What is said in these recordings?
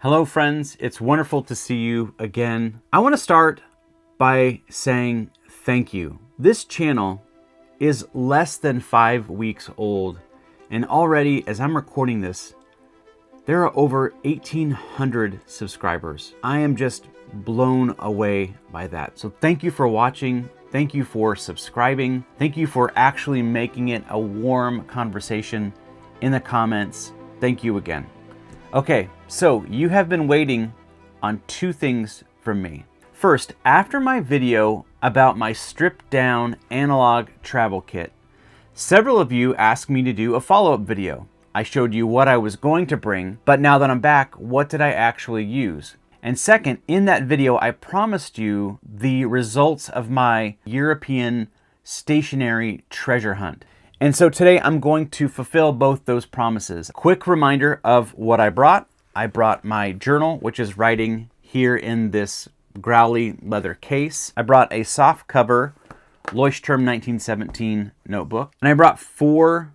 Hello friends, it's wonderful to see you again. I want to start by saying thank you. This channel is less than 5 weeks old, and already as I'm recording this, there are over 1,800 subscribers. I am just blown away by that. So thank you for watching. Thank you for subscribing. Thank you for actually making it a warm conversation in the comments. Thank you again. Okay, so you have been waiting on two things from me. First, after my video about my stripped down analog travel kit, several of you asked me to do a follow-up video. I showed you what I was going to bring, but now that I'm back, what did I actually use? And second, in that video, I promised you the results of my European stationery treasure hunt. And so today I'm going to fulfill both those promises. Quick reminder of what I brought. I brought my journal, which is writing here in this growly leather case. I brought a soft cover Leuchtturm 1917 notebook. And I brought 4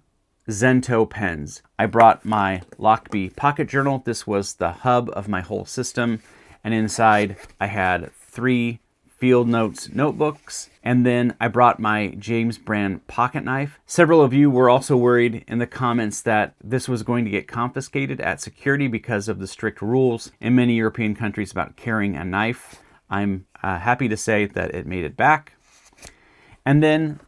Zento pens. I brought my Lockbee pocket journal. This was the hub of my whole system. And inside I had 3 Field Notes notebooks, and then I brought my James brand pocket knife. Several of you were also worried in the comments that this was going to get confiscated at security because of the strict rules in many European countries about carrying a knife. I'm happy to say that it made it back. And then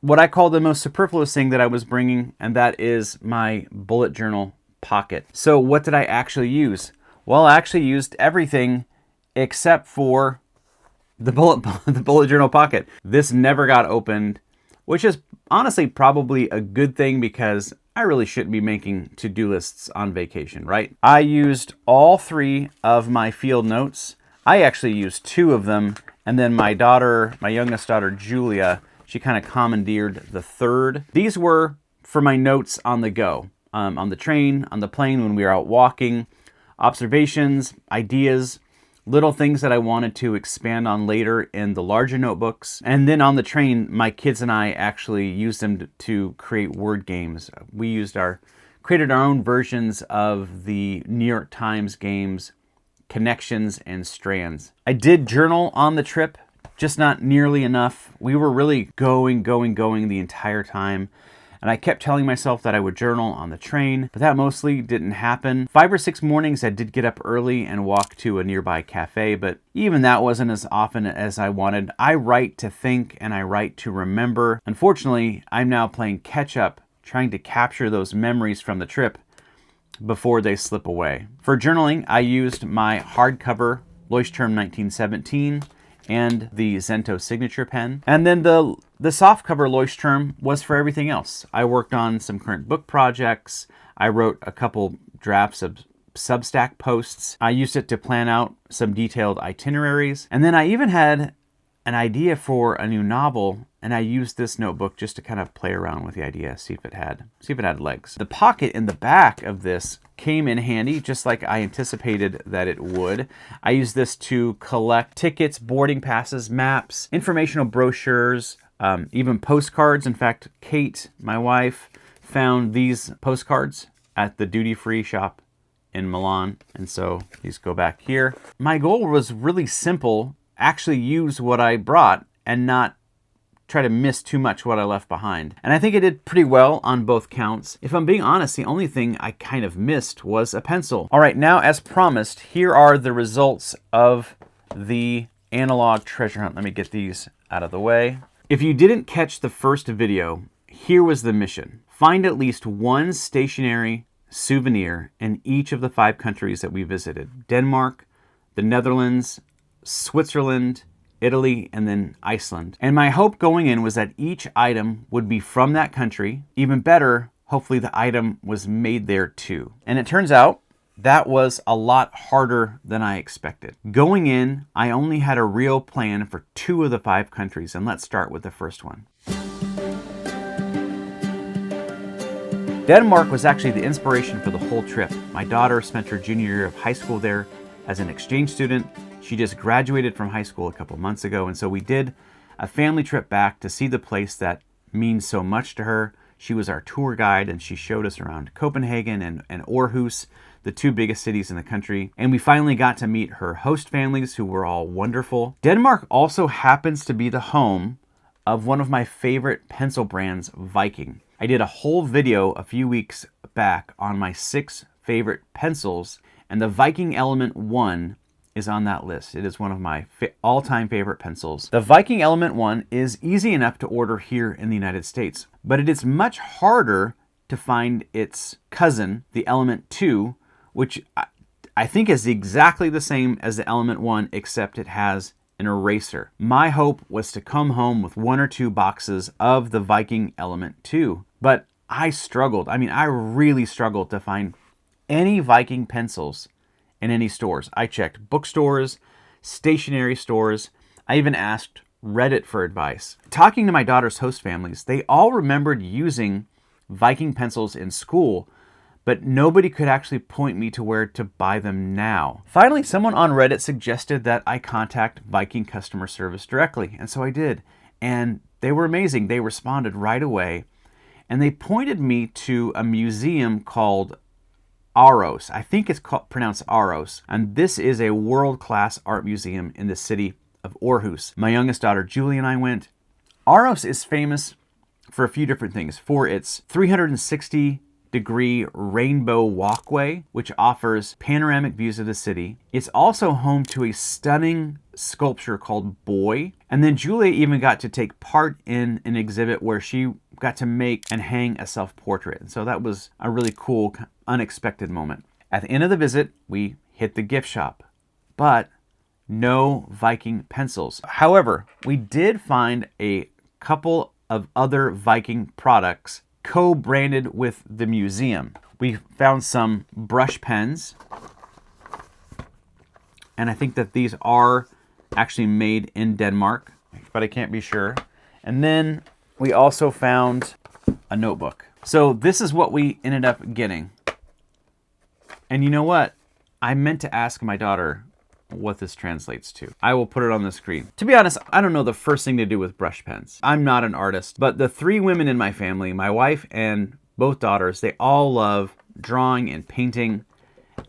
what I call the most superfluous thing that I was bringing, and that is my bullet journal pocket. So what did I actually use? Well, I actually used everything except for the bullet journal pocket. This never got opened, which is honestly probably a good thing because I really shouldn't be making to-do lists on vacation, right? I used all 3 of my field notes. I actually used 2 of them, and then my youngest daughter, Julia, she kind of commandeered the 3rd. These were for my notes on the go, on the train, on the plane, when we were out walking, observations, ideas, little things that I wanted to expand on later in the larger notebooks. And then on the train, my kids and I actually used them to create word games. We created our own versions of the New York Times games, Connections and Strands. I did journal on the trip, just not nearly enough. We were really going the entire time. And I kept telling myself that I would journal on the train, but that mostly didn't happen. 5 or 6 mornings I did get up early and walk to a nearby cafe, but even that wasn't as often as I wanted. I write to think and I write to remember. Unfortunately, I'm now playing catch up, trying to capture those memories from the trip before they slip away. For journaling, I used my hardcover Leuchtturm 1917 and the Zento signature pen. And then the softcover Leuchtturm was for everything else. I worked on some current book projects. I wrote a couple drafts of Substack posts. I used it to plan out some detailed itineraries. And then I even had an idea for a new novel, and I used this notebook just to kind of play around with the idea, see if it had legs. The pocket in the back of this came in handy, just like I anticipated that it would. I used this to collect tickets, boarding passes, maps, informational brochures, even postcards. In fact, Kate, my wife, found these postcards at the duty-free shop in Milan, and so these go back here. My goal was really simple: actually use what I brought and not try to miss too much what I left behind. And I think I did pretty well on both counts. If I'm being honest, the only thing I kind of missed was a pencil. All right, now as promised, here are the results of the analog treasure hunt. Let me get these out of the way. If you didn't catch the first video, here was the mission. Find at least one stationery souvenir in each of the 5 countries that we visited: Denmark, the Netherlands, Switzerland, Italy, and then Iceland. And my hope going in was that each item would be from that country. Even better, hopefully the item was made there too. And it turns out that was a lot harder than I expected. Going in, I only had a real plan for 2 of the 5 countries, and let's start with the first one. Denmark was actually the inspiration for the whole trip. My daughter spent her junior year of high school there as an exchange student. She just graduated from high school a couple months ago, and so we did a family trip back to see the place that means so much to her. She was our tour guide, and she showed us around Copenhagen and Aarhus. the two biggest cities in the country. And we finally got to meet her host families, who were all wonderful. Denmark also happens to be the home of one of my favorite pencil brands, Viking. I did a whole video a few weeks back on my 6 favorite pencils, and the Viking Element 1 is on that list. It is one of my all-time favorite pencils. The Viking Element 1 is easy enough to order here in the United States, but it is much harder to find its cousin, the Element 2, which I think is exactly the same as the Element 1, except it has an eraser. My hope was to come home with 1 or 2 boxes of the Viking Element 2, but I struggled. I mean, I really struggled to find any Viking pencils in any stores. I checked bookstores, stationery stores. I even asked Reddit for advice. Talking to my daughter's host families, they all remembered using Viking pencils in school, but nobody could actually point me to where to buy them now. Finally, someone on Reddit suggested that I contact Viking customer service directly, and so I did. And they were amazing. They responded right away, and they pointed me to a museum called Aros. I think it's pronounced Aros. And this is a world-class art museum in the city of Aarhus. My youngest daughter, Julie, and I went. Aros is famous for a few different things. For its 360-degree rainbow walkway, which offers panoramic views of the city. It's also home to a stunning sculpture called Boy. And then Julia even got to take part in an exhibit where she got to make and hang a self-portrait. And so that was a really cool, unexpected moment. At the end of the visit, we hit the gift shop, but no Viking pencils. However, we did find a couple of other Viking products co-branded with the museum. We found some brush pens, and I think that these are actually made in Denmark, but I can't be sure. And then we also found a notebook. So this is what we ended up getting. And you know what? I meant to ask my daughter what this translates to. I will put it on the screen. To be honest, I don't know the first thing to do with brush pens. I'm not an artist, but the 3 women in my family, my wife and both daughters, they all love drawing and painting,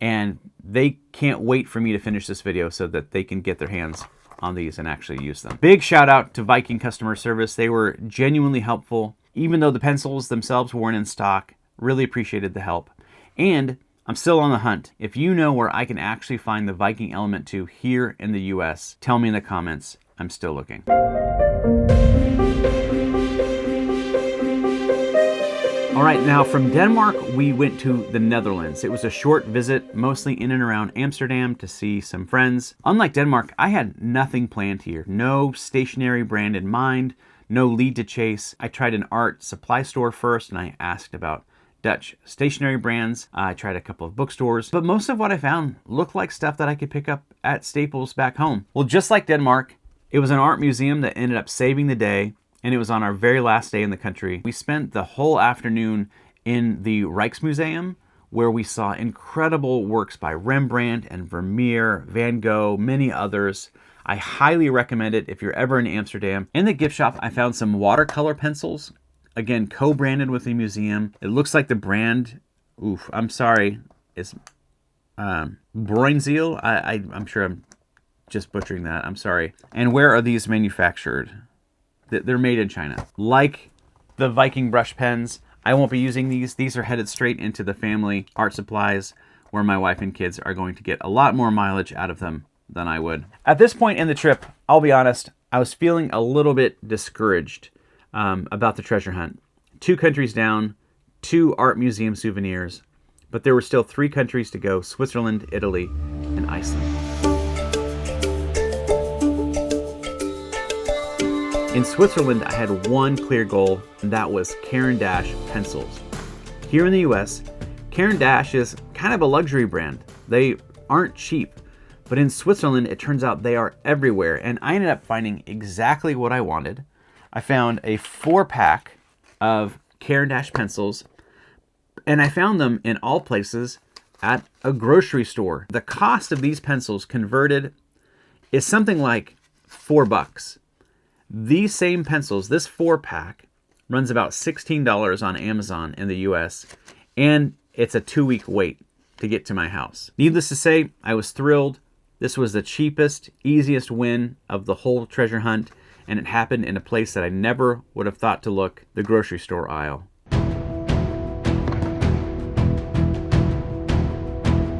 and they can't wait for me to finish this video so that they can get their hands on these and actually use them. Big shout out to Viking customer service. They were genuinely helpful. Even though the pencils themselves weren't in stock, really appreciated the help. And I'm still on the hunt. If you know where I can actually find the Viking Element 2 here in the US, tell me in the comments. I'm still looking. All right, now from Denmark, we went to the Netherlands. It was a short visit, mostly in and around Amsterdam to see some friends. Unlike Denmark, I had nothing planned here. No stationery brand in mind, no lead to chase. I tried an art supply store first, and I asked about Dutch stationery brands. I tried a couple of bookstores, but most of what I found looked like stuff that I could pick up at Staples back home. Well, just like Denmark, it was an art museum that ended up saving the day, and it was on our very last day in the country. We spent the whole afternoon in the Rijksmuseum, where we saw incredible works by Rembrandt and Vermeer, Van Gogh, many others. I highly recommend it if you're ever in Amsterdam. In the gift shop, I found some watercolor pencils, again, co-branded with the museum. It looks like the brand, I'm sorry, it's Bruinzeel. I'm sure I'm just butchering that, I'm sorry. And where are these manufactured? They're made in China. Like the Viking brush pens, I won't be using these. These are headed straight into the family art supplies, where my wife and kids are going to get a lot more mileage out of them than I would. At this point in the trip, I'll be honest, I was feeling a little bit discouraged about the treasure hunt. 2 countries down, 2 art museum souvenirs, but there were still 3 countries to go: Switzerland, Italy, and Iceland. In Switzerland, I had one clear goal, and that was Caran d'Ache pencils. Here in the US, Caran d'Ache is kind of a luxury brand. They aren't cheap, but in Switzerland, it turns out they are everywhere, and I ended up finding exactly what I wanted. I found a 4-pack of Caran d'Ache pencils, and I found them in all places at a grocery store. The cost of these pencils converted is something like $4. These same pencils, this 4-pack, runs about $16 on Amazon in the US, and it's a 2-week wait to get to my house. Needless to say, I was thrilled. This was the cheapest, easiest win of the whole treasure hunt, and it happened in a place that I never would have thought to look, the grocery store aisle.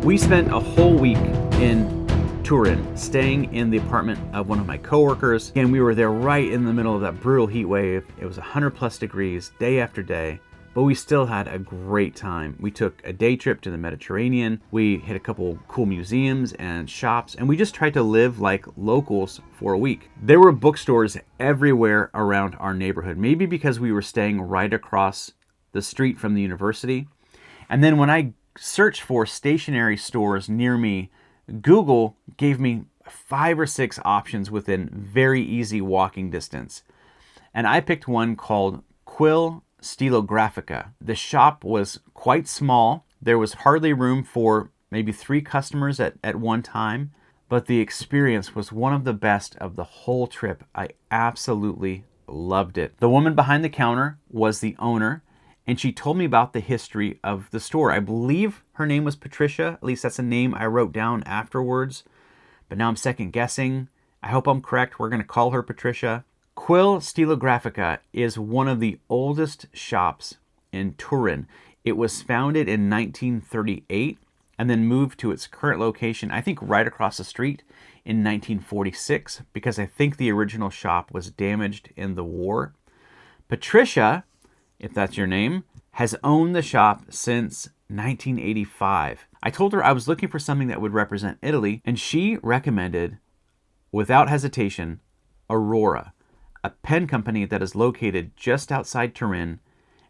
We spent a whole week in Turin, staying in the apartment of one of my coworkers, and we were there right in the middle of that brutal heat wave. It was 100+ degrees day after day, but we still had a great time. We took a day trip to the Mediterranean. We hit a couple cool museums and shops, and we just tried to live like locals for a week. There were bookstores everywhere around our neighborhood, maybe because we were staying right across the street from the university. And then when I searched for stationery stores near me, Google gave me 5 or 6 options within very easy walking distance. And I picked one called Quill Stylographica. The shop was quite small. There was hardly room for maybe 3 customers at one time, but the experience was one of the best of the whole trip. I absolutely loved it. The woman behind the counter was the owner, and she told me about the history of the store. I believe her name was Patricia. At least that's a name I wrote down afterwards, but now I'm second guessing. I hope I'm correct. We're going to call her Patricia. Quill Stylographica is one of the oldest shops in Turin. It was founded in 1938 and then moved to its current location, I think right across the street, in 1946, because I think the original shop was damaged in the war. Patricia, if that's your name, has owned the shop since 1985. I told her I was looking for something that would represent Italy, and she recommended, without hesitation, Aurora, a pen company that is located just outside Turin,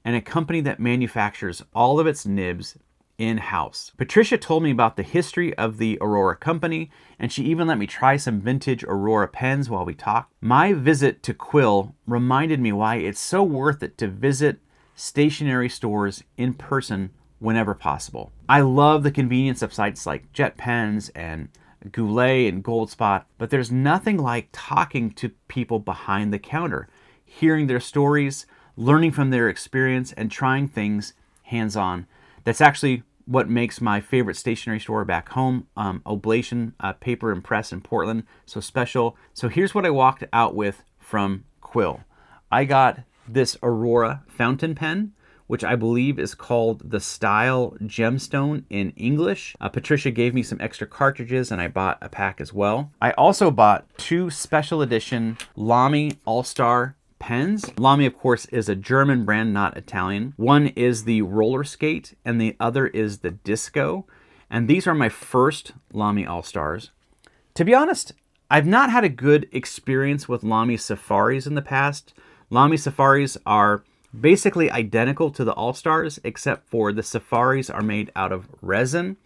and a company that manufactures all of its nibs in-house. Patricia told me about the history of the Aurora company, and she even let me try some vintage Aurora pens while we talked. My visit to Quill reminded me why it's so worth it to visit stationery stores in person whenever possible. I love the convenience of sites like Jet Pens and Goulet and Goldspot, but there's nothing like talking to people behind the counter, hearing their stories, learning from their experience, and trying things hands-on. That's actually what makes my favorite stationery store back home, Oblation Paper and Press in Portland, so special. So here's what I walked out with from Quill. I got this Aurora fountain pen, which I believe is called the Style Gemstone in English. Patricia gave me some extra cartridges, and I bought a pack as well. I also bought 2 special edition Lamy All-Star pens. Lamy, of course, is a German brand, not Italian. One is the Roller Skate, and the other is the Disco. And these are my first Lamy All-Stars. To be honest, I've not had a good experience with Lamy Safaris in the past. Lamy Safaris are basically identical to the All-Stars, except for the Safaris are made out of resin,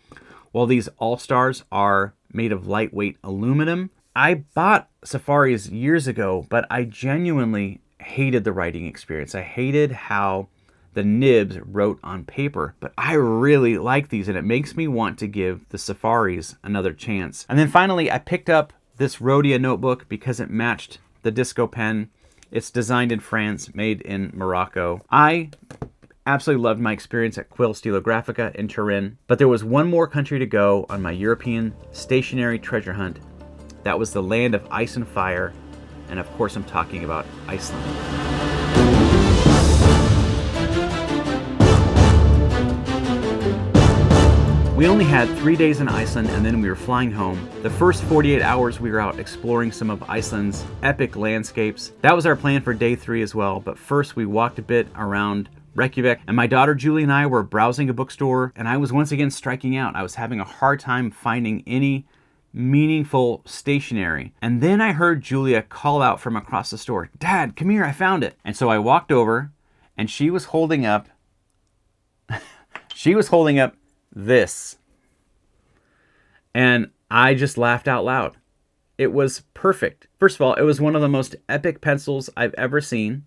while these All-Stars are made of lightweight aluminum. I bought Safaris years ago, but I genuinely hated the writing experience. I hated how the nibs wrote on paper, but I really like these, and it makes me want to give the Safaris another chance. And then finally, I picked up this Rhodia notebook because it matched the Disco pen. It's designed in France, made in Morocco. I absolutely loved my experience at Quill Stylographica in Turin, but there was one more country to go on my European stationery treasure hunt. That was the land of ice and fire, and of course I'm talking about Iceland. We only had 3 days in Iceland, and then we were flying home. The first 48 hours we were out exploring some of Iceland's epic landscapes. That was our plan for day 3 as well, but first we walked a bit around Reykjavik, and my daughter Julie and I were browsing a bookstore, and I was once again striking out. I was having a hard time finding any meaningful stationery. And then I heard Julia call out from across the store, "Dad, come here, I found it." And so I walked over, and she was holding up this. And I just laughed out loud. It was perfect. First of all, it was one of the most epic pencils I've ever seen,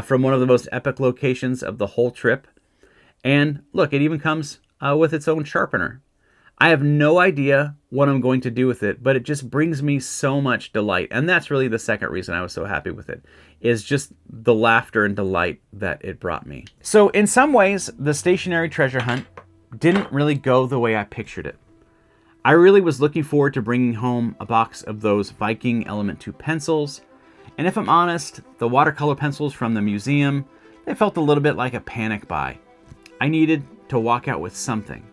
from one of the most epic locations of the whole trip. And look, it even comes with its own sharpener. I have no idea what I'm going to do with it, but it just brings me so much delight. And that's really the second reason I was so happy with it, is just the laughter and delight that it brought me. So in some ways, the stationery treasure hunt didn't really go the way I pictured it. I really was looking forward to bringing home a box of those Viking Element 2 pencils, and if I'm honest, the watercolor pencils from the museum, they felt a little bit like a panic buy. I needed to walk out with something.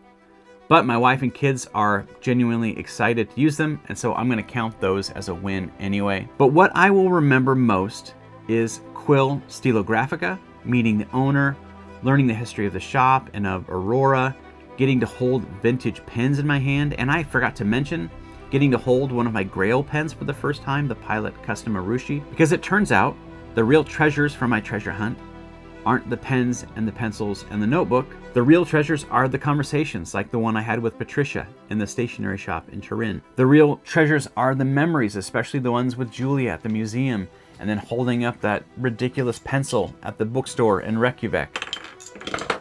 But my wife and kids are genuinely excited to use them, and so I'm going to count those as a win anyway. But what I will remember most is Quill Stylographica, meeting the owner, learning the history of the shop and of Aurora, getting to hold vintage pens in my hand, and I forgot to mention getting to hold one of my Grail pens for the first time, the Pilot Custom Urushi, because it turns out the real treasures from my treasure hunt aren't the pens and the pencils and the notebook. The real treasures are the conversations, like the one I had with Patricia in the stationery shop in Turin. The real treasures are the memories, especially the ones with Julia at the museum, and then holding up that ridiculous pencil at the bookstore in Reykjavik.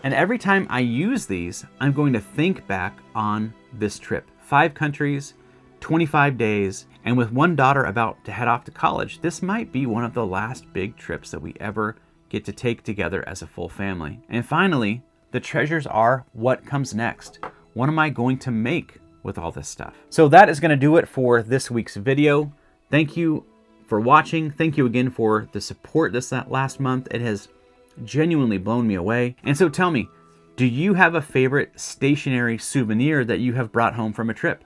And every time I use these, I'm going to think back on this trip. 5 countries, 25 days, and with one daughter about to head off to college, this might be one of the last big trips that we ever get to take together as a full family. And finally, the treasures are what comes next. What am I going to make with all this stuff? So that is going to do it for this week's video. Thank you for watching. Thank you again for the support this last month. It has genuinely blown me away. And so tell me, do you have a favorite stationery souvenir that you have brought home from a trip?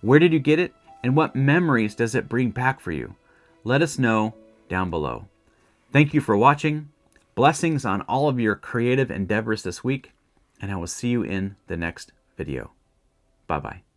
Where did you get it? And what memories does it bring back for you? Let us know down below. Thank you for watching. Blessings on all of your creative endeavors this week, and I will see you in the next video. Bye-bye.